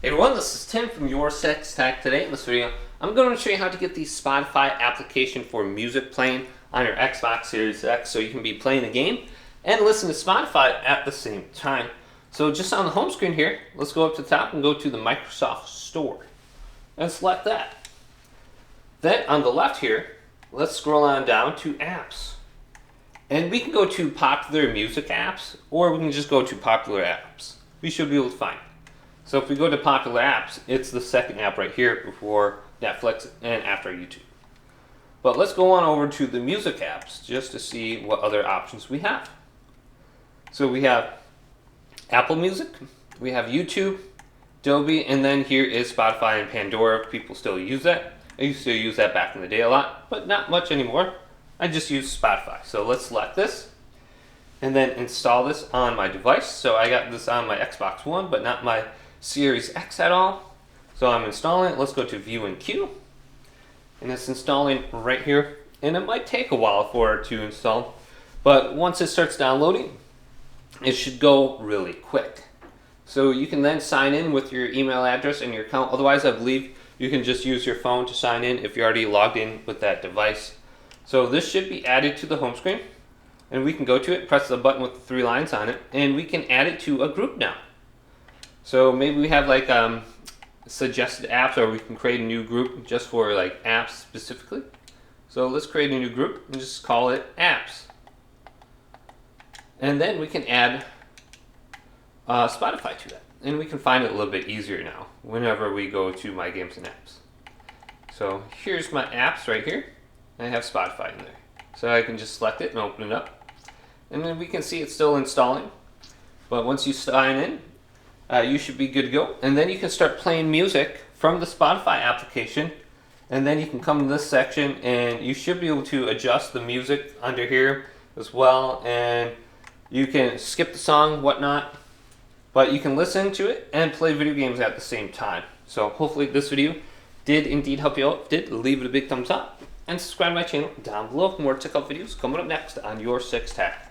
Hey everyone, this is Tim from Your Sex Tech. Today in this video, I'm going to show you how to get the Spotify application for music playing on your Xbox Series X so you can be playing a game and listen to Spotify at the same time. So just on the home screen here, let's go up to the top and go to the Microsoft Store and select that. Then on the left here, let's scroll on down to apps. And we can go to popular music apps, or we can just go to popular apps. We should be able to find it. So if we go to popular apps, it's the second app right here before Netflix and after YouTube. But let's go on over to the music apps just to see what other options we have. So we have Apple Music, we have YouTube, Adobe, and then here is Spotify and Pandora. People still use that. I used to use that back in the day a lot, but not much anymore. I just use Spotify. So let's select this and then install this on my device. So I got this on my Xbox One, but not my Series X at all. So I'm installing it. Let's go to View and Queue. And it's installing right here. And it might take a while for it to install, but once it starts downloading, it should go really quick. So you can then sign in with your email address and your account. Otherwise, I believe you can just use your phone to sign in if you're already logged in with that device. So this should be added to the home screen. And we can go to it, press the button with the 3 lines on it, and we can add it to a group now. So maybe we have like suggested apps, or we can create a new group just for like apps specifically. So let's create a new group and just call it apps. And then we can add Spotify to that. And we can find it a little bit easier now whenever we go to My Games and Apps. So here's my apps right here. I have Spotify in there. So I can just select it and open it up. And then we can see it's still installing. But once you sign in, you should be good to go. And then you can start playing music from the Spotify application. And then you can come to this section and you should be able to adjust the music under here as well. And you can skip the song, whatnot. But you can listen to it and play video games at the same time. So hopefully this video did indeed help you out. If it did, leave it a big thumbs up. And subscribe to my channel down below for more tech videos coming up next on Your Sex Tech.